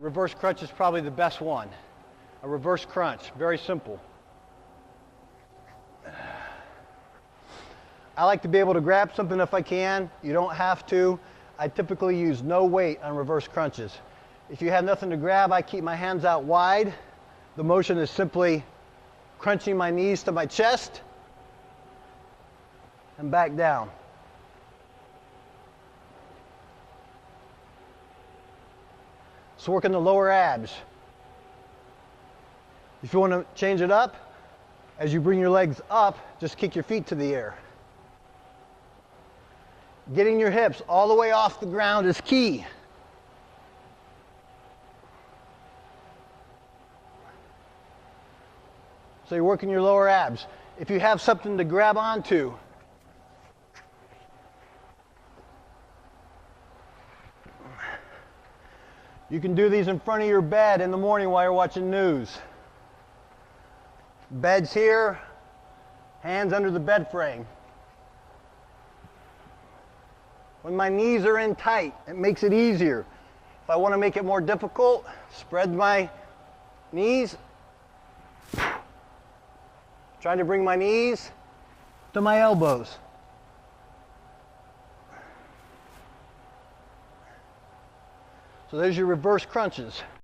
Reverse crunch is probably the best one. A reverse crunch, very simple. I like to be able to grab something if I can. You don't have to. I typically use no weight on reverse crunches. If you have nothing to grab, I keep my hands out wide. The motion is simply crunching my knees to my chest and back down. So working the lower abs. If you want to change it up, as you bring your legs up, just kick your feet to the air. Getting your hips all the way off the ground is key. So you're working your lower abs. If you have something to grab onto, you can do these in front of your bed in the morning while you're watching news. Bed's here, hands under the bed frame. When my knees are in tight, it makes it easier. If I want to make it more difficult, spread my knees. Trying to bring my knees to my elbows. So there's your reverse crunches.